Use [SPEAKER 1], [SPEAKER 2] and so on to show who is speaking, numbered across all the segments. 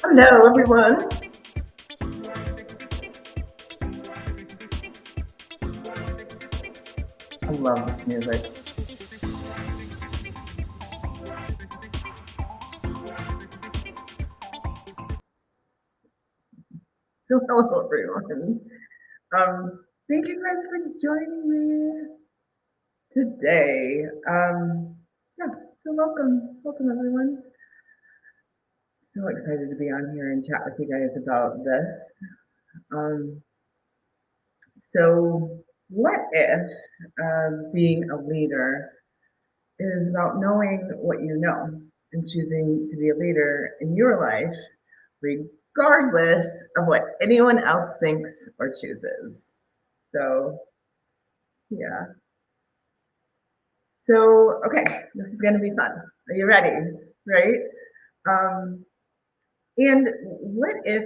[SPEAKER 1] Hello, everyone. I love this music. So hello, everyone. Thank you guys for joining me today. Yeah, so welcome everyone. So excited to be on here and chat with you guys about this. Um, so what if being a leader is about knowing what you know and choosing to be a leader in your life, regardless of what anyone else thinks or chooses. So, yeah. So, okay, this is going to be fun. Are you ready? Right? Um, and what if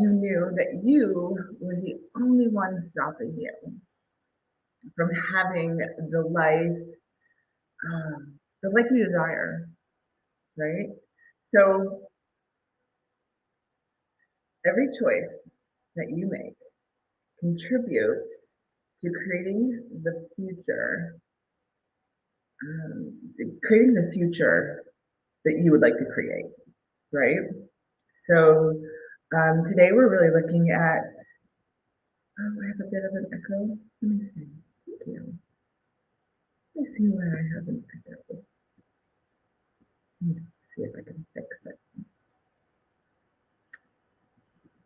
[SPEAKER 1] you knew that you were the only one stopping you from having the life you desire, right? So every choice that you make contributes to creating the future that you would like to create, right? So today we're really looking at. Oh, I have a bit of an echo. Let me see. Thank you. Let me see where I have an echo. Let me see if I can fix it.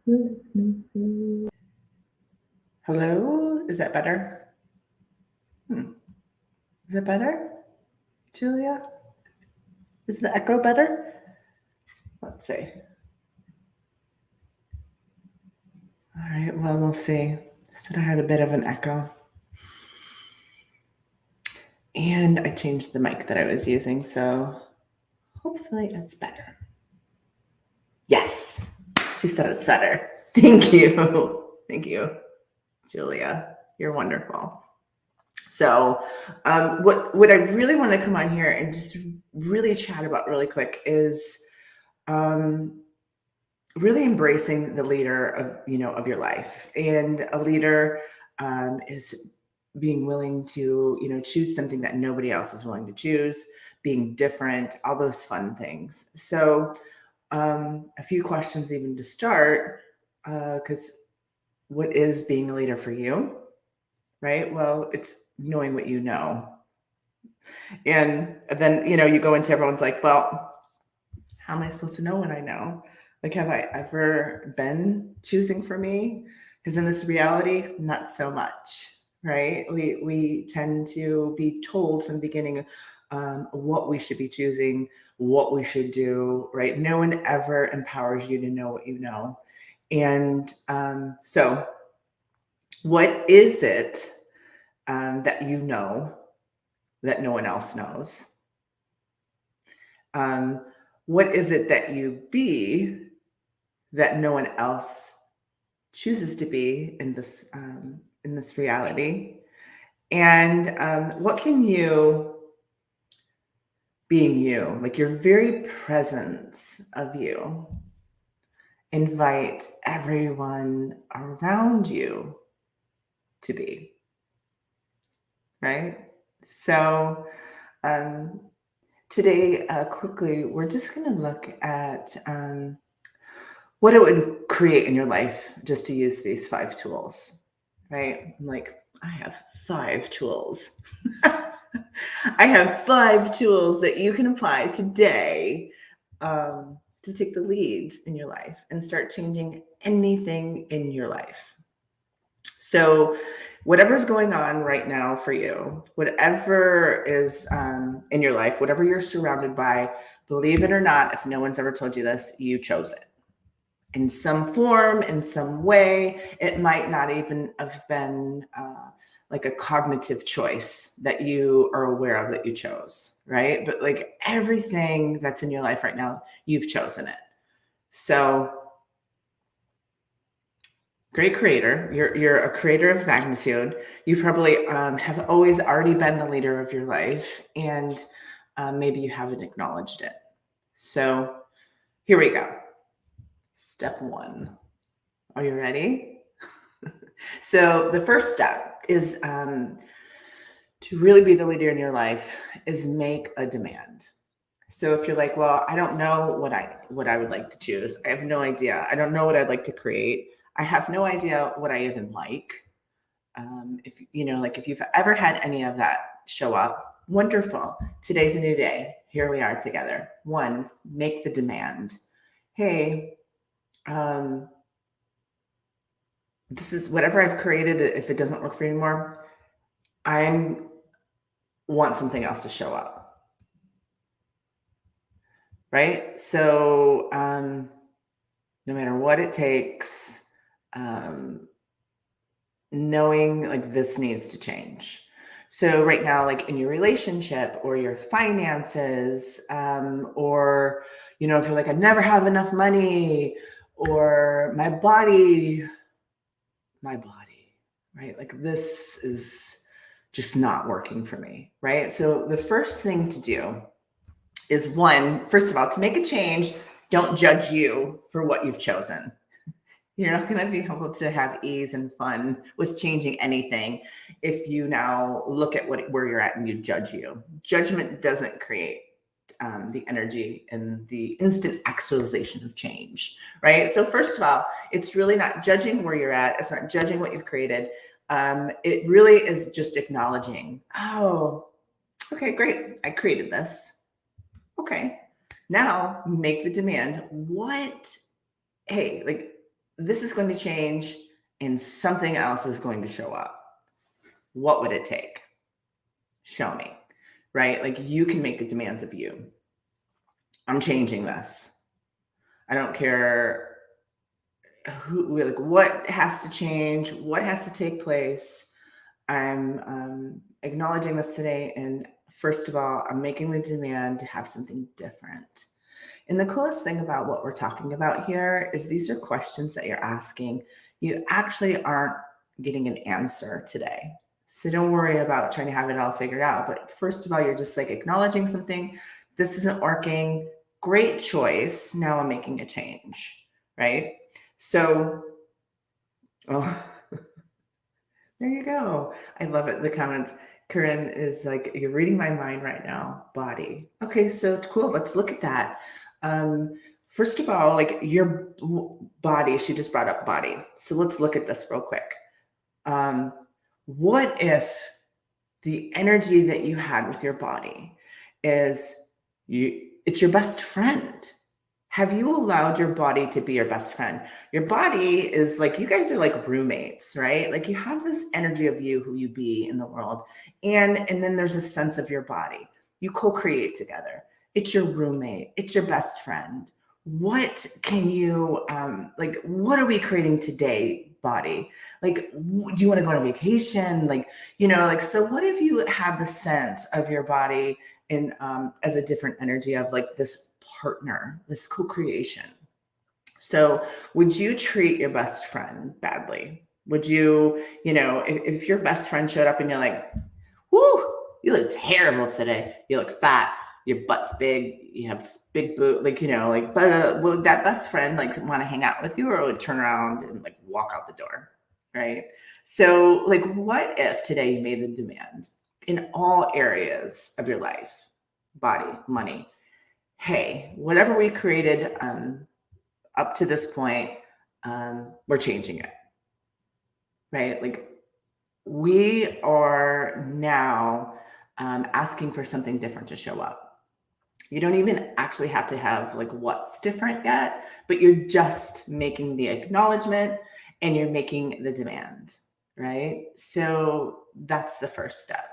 [SPEAKER 1] Let me see. Hello, is that better? Is it better, Julia? Is the echo better? Let's see. All right, well, we'll see. Said I had a bit of an echo. And I changed the mic that I was using, so hopefully it's better. Yes, she said it's better. Thank you. Thank you, Julia. You're wonderful. So what I really want to come on here and just really chat about really quick is really embracing the leader of your life. And a leader is being willing to choose something that nobody else is willing to choose, being different, all those fun things. So a few questions even to start, because what is being a leader for you, right? Well, it's knowing what you know. And then you go into everyone's like, well, how am I supposed to know what I know? Like, have I ever been choosing for me? Because in this reality, not so much, right? We tend to be told from the beginning what we should be choosing, what we should do, right? No one ever empowers you to know what you know. And so what is it that you know that no one else knows? What is it that you be that no one else chooses to be in this reality? And what can you, being you, like your very presence of you, invite everyone around you to be, right? So today, quickly, we're just going to look at what it would create in your life just to use these 5 tools, right? Like, I have 5 tools. I have 5 tools that you can apply today to take the lead in your life and start changing anything in your life. So whatever's going on right now for you, whatever is in your life, whatever you're surrounded by, believe it or not, if no one's ever told you this, you chose it. In some form, in some way. It might not even have been like a cognitive choice that you are aware of that you chose, right? But like everything that's in your life right now, you've chosen it. So great creator. You're a creator of magnitude. You probably have always already been the leader of your life, and maybe you haven't acknowledged it. So here we go. Step one. Are you ready? So the first step is to really be the leader in your life is make a demand. So if you're like, well, I don't know what I would like to choose. I have no idea. I don't know what I'd like to create. I have no idea what I even like. If like if you've ever had any of that show up, wonderful. Today's a new day. Here we are together. One, make the demand. Hey, this is whatever I've created. If it doesn't work for you anymore, I want something else to show up. Right? So no matter what it takes, knowing like this needs to change. So right now, like in your relationship or your finances, or if you're like, I never have enough money, or my body, right? Like this is just not working for me, right? So the first thing to do is first of all, to make a change, don't judge you for what you've chosen. You're not going to be able to have ease and fun with changing anything if you now look at where you're at and you judge you. Judgment doesn't create the energy and the instant actualization of change, right? So first of all, it's really not judging where you're at. It's not judging what you've created. It really is just acknowledging, oh, okay, great. I created this. Okay. Now make the demand. Hey, like this is going to change and something else is going to show up. What would it take? Show me, right? Like you can make the demands of you. I'm changing this. I don't care what has to change, what has to take place. I'm acknowledging this today. And first of all, I'm making the demand to have something different. And the coolest thing about what we're talking about here is these are questions that you're asking. You actually aren't getting an answer today. So don't worry about trying to have it all figured out. But first of all, you're just like acknowledging something. This isn't working. Great choice. Now I'm making a change, right? So, there you go. I love it. The comments. Corinne is like, you're reading my mind right now. Body. Okay, so cool. Let's look at that. First of all, like your body, she just brought up body. So let's look at this real quick. What if the energy that you had with your body it's your best friend? Have you allowed your body to be your best friend? Your body is like, you guys are like roommates, right? Like you have this energy of you, who you be in the world. And then there's a sense of your body. You co-create together. It's your roommate. It's your best friend. What can you, what are we creating today, body? Like, do you want to go on a vacation? So what if you had the sense of your body in as a different energy of like this partner, this co-creation? So would you treat your best friend badly? Would you, if your best friend showed up and you're like, whoo, you look terrible today. You look fat. Your butt's big. You have big boot. But would that best friend like want to hang out with you, or would turn around and like walk out the door? Right. So like, what if today you made the demand in all areas of your life, body, money? Hey, whatever we created up to this point, we're changing it, right? Like we are now asking for something different to show up. You don't even actually have to have like what's different yet, but you're just making the acknowledgement and you're making the demand, right? So that's the first step.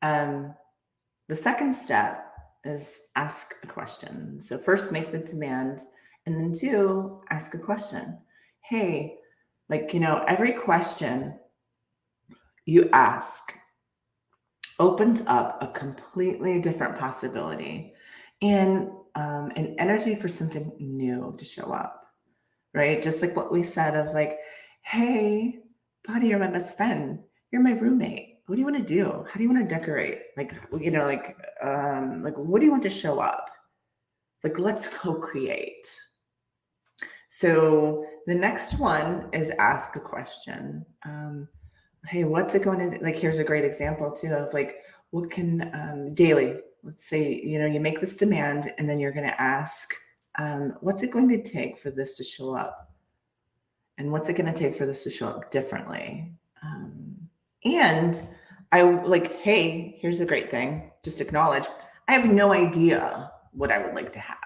[SPEAKER 1] The second step is ask a question. So first make the demand, and then two, ask a question. Hey, every question you ask opens up a completely different possibility and an energy for something new to show up, right? Just like what we said of like, hey, buddy, you're my best friend. You're my roommate. What do you want to do? How do you want to decorate? What do you want to show up? Like, let's co-create. So the next one is ask a question. Hey, what's it going to, like, here's a great example too of like, what can, daily, let's say, you make this demand and then you're going to ask, what's it going to take for this to show up? And what's it going to take for this to show up differently? And I like, hey, here's a great thing. Just acknowledge, I have no idea what I would like to have.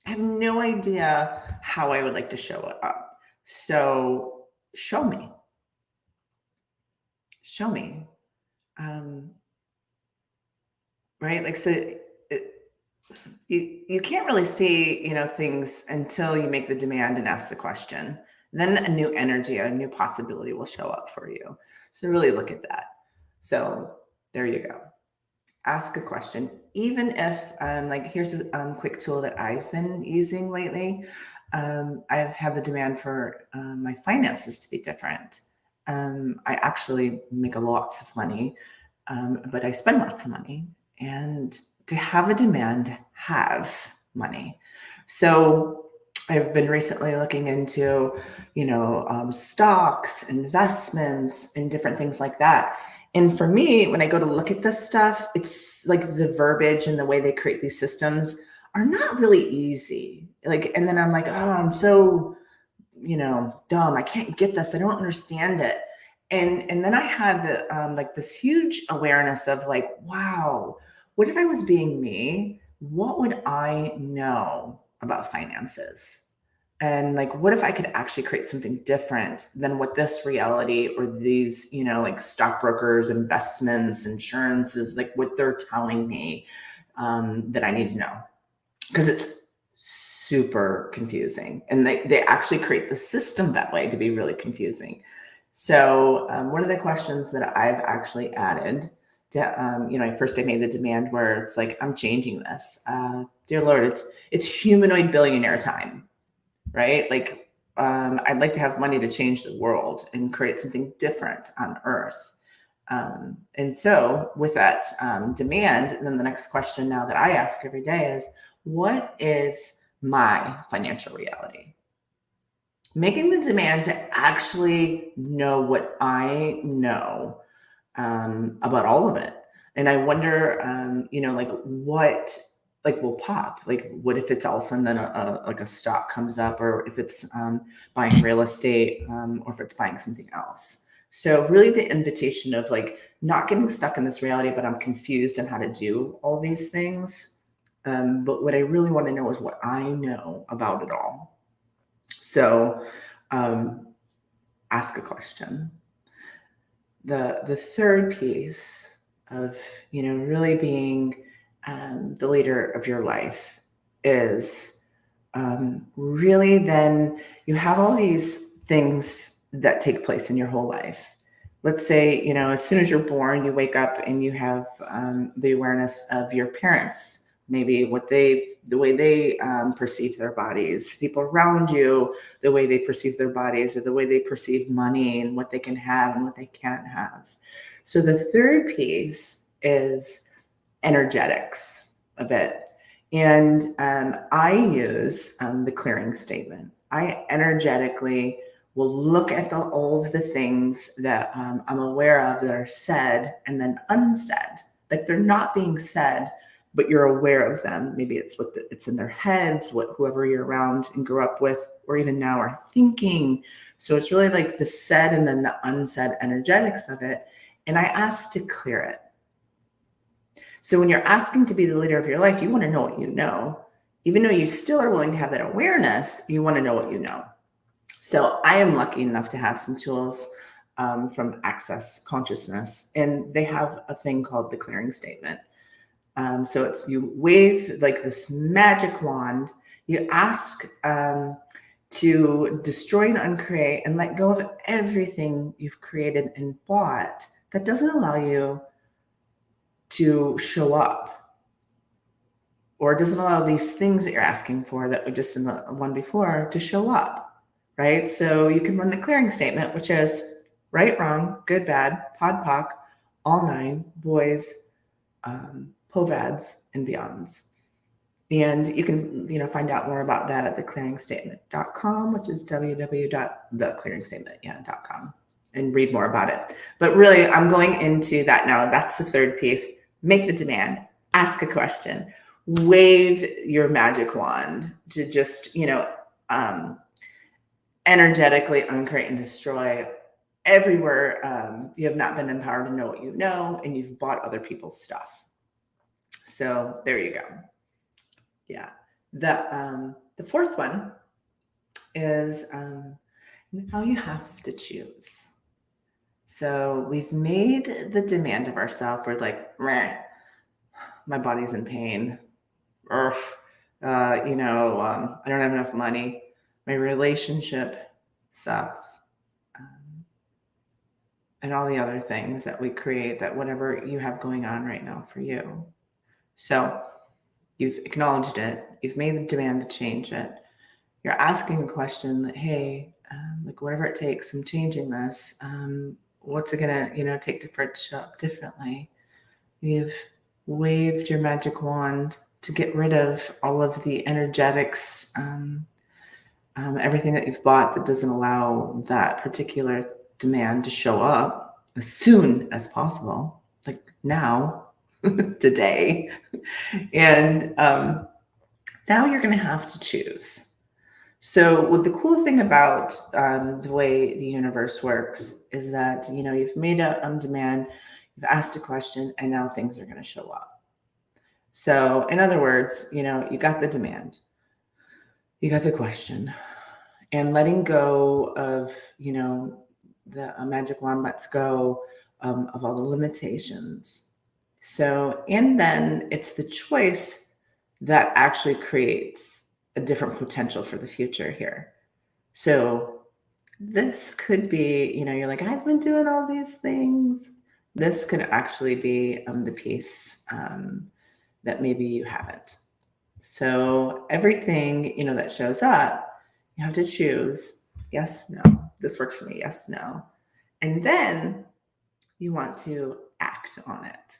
[SPEAKER 1] I have no idea how I would like to show it up. So show me. Show me. Right? Like, so you can't really see, things until you make the demand and ask the question. Then a new energy, a new possibility will show up for you. So really look at that. So there you go. Ask a question, even if like, here's a quick tool that I've been using lately. I've had the demand for my finances to be different. I actually make lots of money, but I spend lots of money, and to have a demand, have money. So I've been recently looking into, stocks, investments, and different things like that. And for me, when I go to look at this stuff, it's like the verbiage and the way they create these systems are not really easy. Like, and then I'm like, oh, I'm so, dumb. I can't get this. I don't understand it. And then I had the like this huge awareness of like, wow, what if I was being me? What would I know about finances? And like, what if I could actually create something different than what this reality or these, like stockbrokers, investments, insurances, like what they're telling me that I need to know? Because it's super confusing. And they actually create the system that way to be really confusing. So one of the questions that I've actually added to, first I made the demand where it's like, I'm changing this. Dear Lord, it's humanoid billionaire time, right? Like, I'd like to have money to change the world and create something different on Earth. And so with that demand, then the next question now that I ask every day is, what is my financial reality? Making the demand to actually know what I know about all of it. And I wonder, like what like will pop? Like, what if it's all of a sudden then like a stock comes up, or if it's buying real estate, or if it's buying something else. So really the invitation of like not getting stuck in this reality, but I'm confused on how to do all these things. But what I really want to know is what I know about it all. So ask a question. The third piece of, really being the leader of your life is really then you have all these things that take place in your whole life. Let's say, as soon as you're born, you wake up and you have the awareness of your parents, maybe the way they perceive their bodies, people around you, the way they perceive their bodies, or the way they perceive money and what they can have and what they can't have. So the third piece is energetics a bit. And I use the clearing statement. I energetically will look at all of the things that I'm aware of that are said and then unsaid. Like, they're not being said, but you're aware of them. Maybe it's it's in their heads, what whoever you're around and grew up with, or even now are thinking. So it's really like the said and then the unsaid energetics of it. And I ask to clear it. So when you're asking to be the leader of your life, you want to know what you know. Even though you still are willing to have that awareness, you want to know what you know. So I am lucky enough to have some tools from Access Consciousness, and they have a thing called the clearing statement. So it's, you wave like this magic wand, you ask to destroy and uncreate and let go of everything you've created and bought that doesn't allow you to show up, or doesn't allow these things that you're asking for that were just in the one before to show up, right? So you can run the clearing statement, which is right, wrong, good, bad, pod, poc, all nine, boys, povads, and beyonds. And you can, find out more about that at theclearingstatement.com, which is www.theclearingstatement.com, and read more about it. But really, I'm going into that now. That's the third piece. Make the demand, ask a question, wave your magic wand to just, energetically uncreate and destroy everywhere you have not been empowered to know what you know, and you've bought other people's stuff. So there you go. Yeah. The fourth one is now you have to choose. So we've made the demand of ourselves. We're like, meh, my body's in pain. I don't have enough money. My relationship sucks. And all the other things that we create, that whatever you have going on right now for you. So you've acknowledged it. You've made the demand to change it. You're asking a question that, hey, like whatever it takes, I'm changing this. What's it gonna, take for it to show up differently? You've waved your magic wand to get rid of all of the energetics, everything that you've bought that doesn't allow that particular demand to show up as soon as possible, like now, today. And now you're going to have to choose. So what the cool thing about the way the universe works is that, you've made a demand, you've asked a question, and now things are going to show up. So in other words, you got the demand, you got the question, and letting go of, the magic wand lets go of all the limitations. So, and then it's the choice that actually creates a different potential for the future here. So this could be, you're like, I've been doing all these things. This could actually be the piece that maybe you haven't. So everything, that shows up, you have to choose yes, no, this works for me, yes, no. And then you want to act on it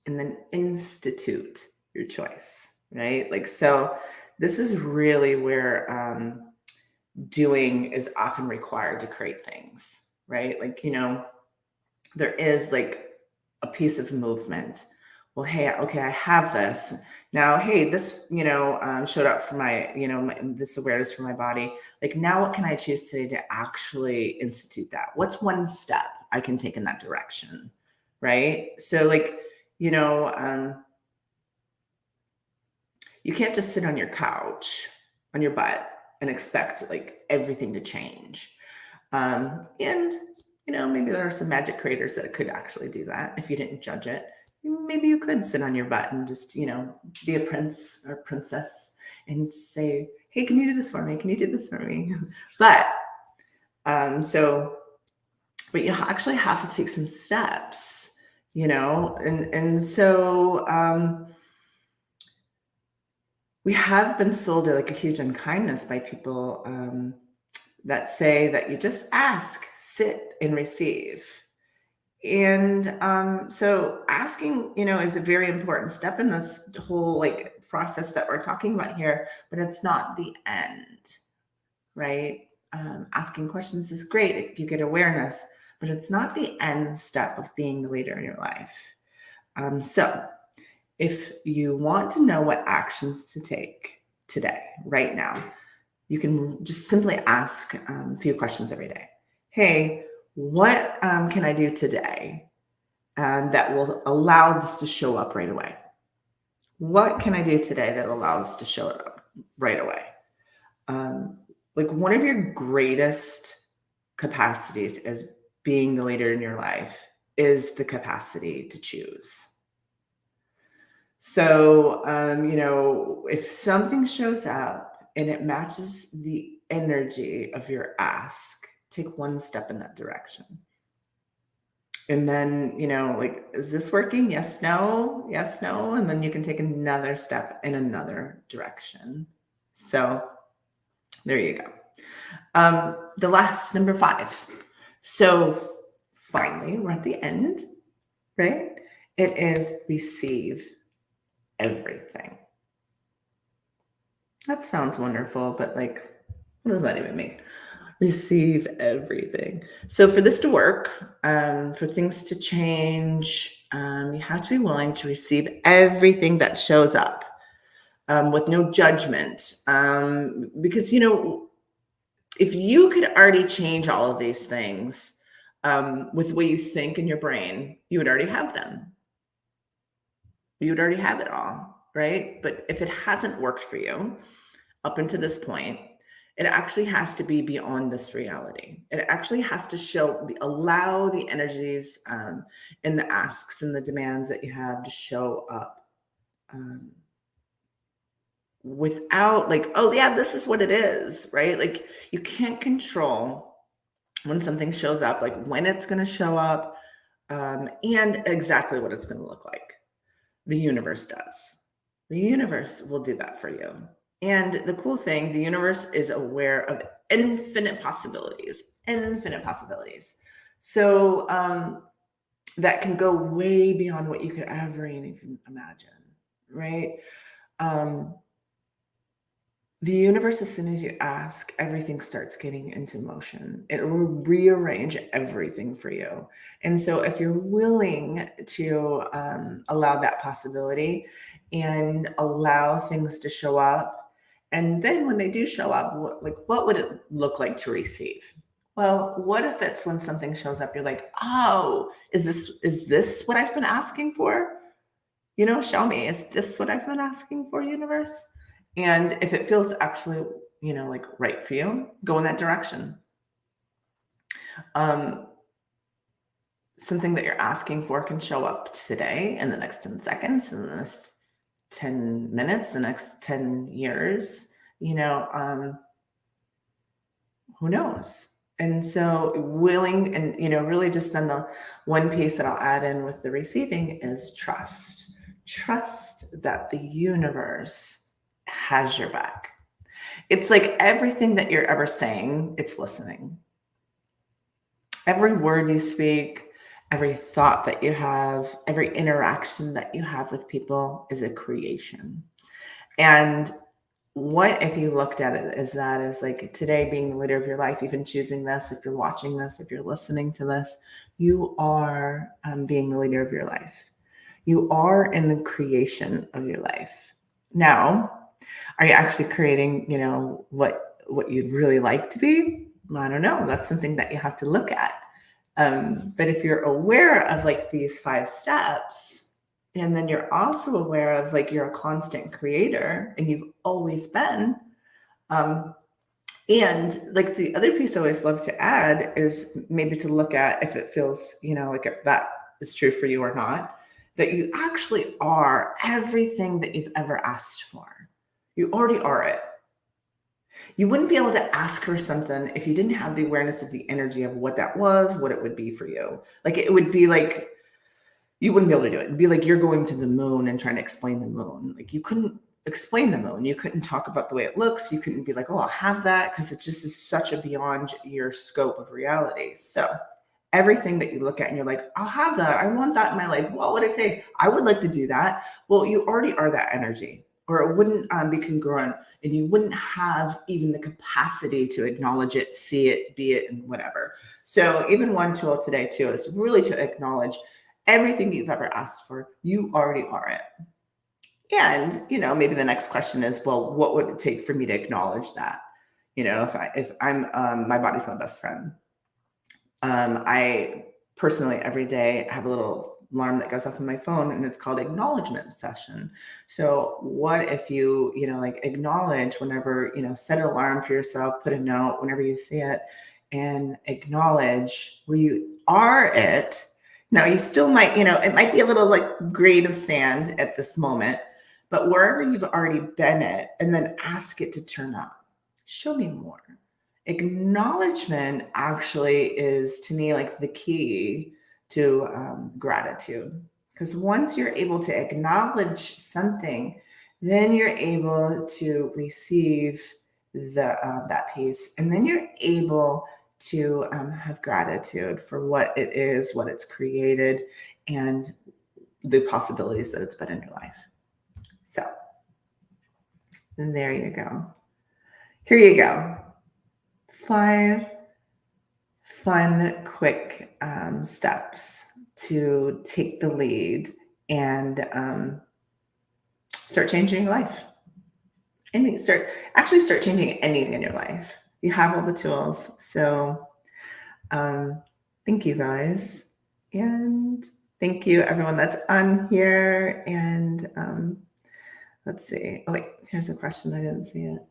[SPEAKER 1] and then institute your choice, right? Like, so this is really where doing is often required to create things, right? Like, there is like a piece of movement. Well, hey, okay, I have this. Now, hey, this, showed up for my, this awareness for my body. Like, now what can I choose today to actually institute that? What's one step I can take in that direction, right? So like, you can't just sit on your couch, on your butt, and expect like everything to change. And, maybe there are some magic creators that could actually do that if you didn't judge it. Maybe you could sit on your butt and just, be a prince or princess and say, hey, can you do this for me? Can you do this for me? But, but you actually have to take some steps, and so we have been sold like a huge unkindness by people that say that you just ask, sit, and receive. And so asking, is a very important step in this whole like process that we're talking about here, but it's not the end, right? Asking questions is great. You get awareness, but it's not the end step of being the leader in your life. So if you want to know what actions to take today, right now, you can just simply ask a few questions every day. Hey, what can I do today that will allow this to show up right away? What can I do today that allows to show it up right away? Like one of your greatest capacities as being the leader in your life is the capacity to choose. So, if something shows up and it matches the energy of your ask, take one step in that direction. And then, like, is this working? Yes, no, yes, no. And then you can take another step in another direction. So there you go. The last, number 5. So finally, we're at the end, right? It is receive everything. That sounds wonderful, but like, what does that even mean? Receive everything. So for this to work, for things to change, you have to be willing to receive everything that shows up with no judgment. Because, if you could already change all of these things with the way you think in your brain, you would already have them. You would already have it all, right? But if it hasn't worked for you up until this point, it actually has to be beyond this reality. It actually has to allow the energies and the asks and the demands that you have to show up um, without like, oh yeah, this is what it is, right? Like you can't control when something shows up, like when it's going to show up and exactly what it's going to look like. The universe does. The universe will do that for you. And the cool thing, the universe is aware of infinite possibilities, infinite possibilities. So that can go way beyond what you could ever even imagine, right? Um, the universe, as soon as you ask, everything starts getting into motion. It will rearrange everything for you. And so, if you're willing to allow that possibility and allow things to show up, and then when they do show up, what would it look like to receive? Well, what if it's when something shows up, you're like, oh, is this what I've been asking for? Show me, is this what I've been asking for, universe? And if it feels actually, like right for you, go in that direction. Um, Something that you're asking for can show up today, in the next 10 seconds, in the next 10 minutes, the next 10 years, who knows? And so willing and, really just then the one piece that I'll add in with the receiving is trust. Trust that the universe has your back. It's like everything that you're ever saying, it's listening. Every word you speak, every thought that you have, every interaction that you have with people is a creation. And what if you looked at it as that as like today being the leader of your life, even choosing this, if you're watching this, if you're listening to this, you are being the leader of your life. You are in the creation of your life. Now, are you actually creating, what you'd really like to be? I don't know. That's something that you have to look at. But if you're aware of like these 5 steps, and then you're also aware of like you're a constant creator and you've always been. And like the other piece I always love to add is maybe to look at if it feels, like if that is true for you or not, that you actually are everything that you've ever asked for. You already are it. You wouldn't be able to ask for something if you didn't have the awareness of the energy of what that was, what it would be for you. Like it would be like, you wouldn't be able to do it. It'd be like you're going to the moon and trying to explain the moon. Like you couldn't explain the moon. You couldn't talk about the way it looks. You couldn't be like, oh, I'll have that, because it just is such a beyond your scope of reality. So everything that you look at and you're like, I'll have that. I want that in my life. What would it take? I would like to do that. Well, you already are that energy, or it wouldn't be congruent, and you wouldn't have even the capacity to acknowledge it, see it, be it, and whatever. So even one tool today too is really to acknowledge everything you've ever asked for. You already are it. And, maybe the next question is, well, what would it take for me to acknowledge that? If I'm, my body's my best friend. I personally every day have a little alarm that goes off on my phone, and it's called Acknowledgement Session. So what if you, like acknowledge whenever, set an alarm for yourself, put a note whenever you see it, and acknowledge where you are it. Now you still might, it might be a little like grain of sand at this moment, but wherever you've already been it, and then ask it to turn up. Show me more. Acknowledgement actually is, to me, like the key to gratitude. Because once you're able to acknowledge something, then you're able to receive that piece, and then you're able to have gratitude for what it is, what it's created, and the possibilities that it's been in your life. So And there you go. Here you go. 5 fun, quick steps to take the lead and start changing your life. Start changing anything in your life. You have all the tools. So thank you guys. And thank you everyone that's on here. And let's see. Oh wait, here's a question. I didn't see it.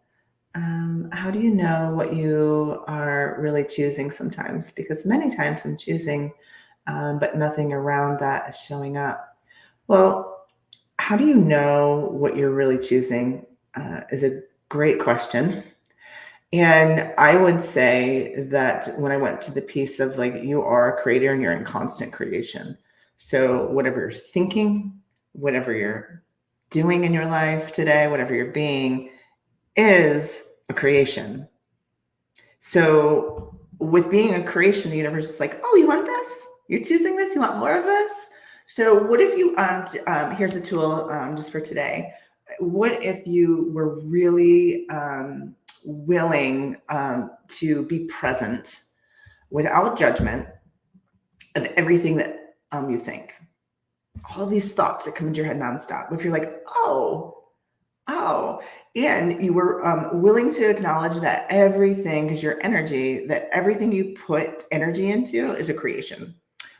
[SPEAKER 1] How do you know what you are really choosing sometimes? Because many times I'm choosing, but nothing around that is showing up. Well, how do you know what you're really choosing is a great question. And I would say that when I went to the piece of like, you are a creator and you're in constant creation. So whatever you're thinking, whatever you're doing in your life today, whatever you're being is a creation. So with being a creation, the universe is like, oh, you want this? You're choosing this? You want more of this? So what if you, here's a tool just for today. What if you were really willing to be present without judgment of everything that you think? All these thoughts that come into your head nonstop. If you're like, oh, and you were willing to acknowledge that everything, because your energy, that everything you put energy into is a creation.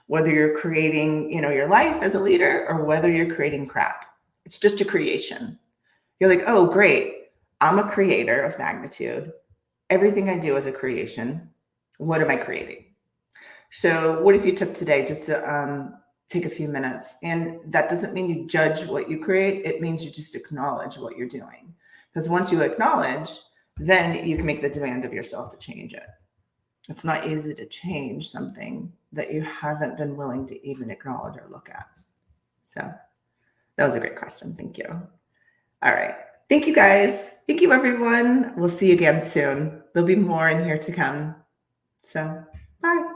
[SPEAKER 1] Whether you're creating, your life as a leader or whether you're creating crap, it's just a creation. You're like, oh, great. I'm a creator of magnitude. Everything I do is a creation. What am I creating? So what if you took today just to take a few minutes? And that doesn't mean you judge what you create. It means you just acknowledge what you're doing. Because once you acknowledge, then you can make the demand of yourself to change it. It's not easy to change something that you haven't been willing to even acknowledge or look at. So that was a great question. Thank you. All right. Thank you, guys. Thank you, everyone. We'll see you again soon. There'll be more in here to come. So bye.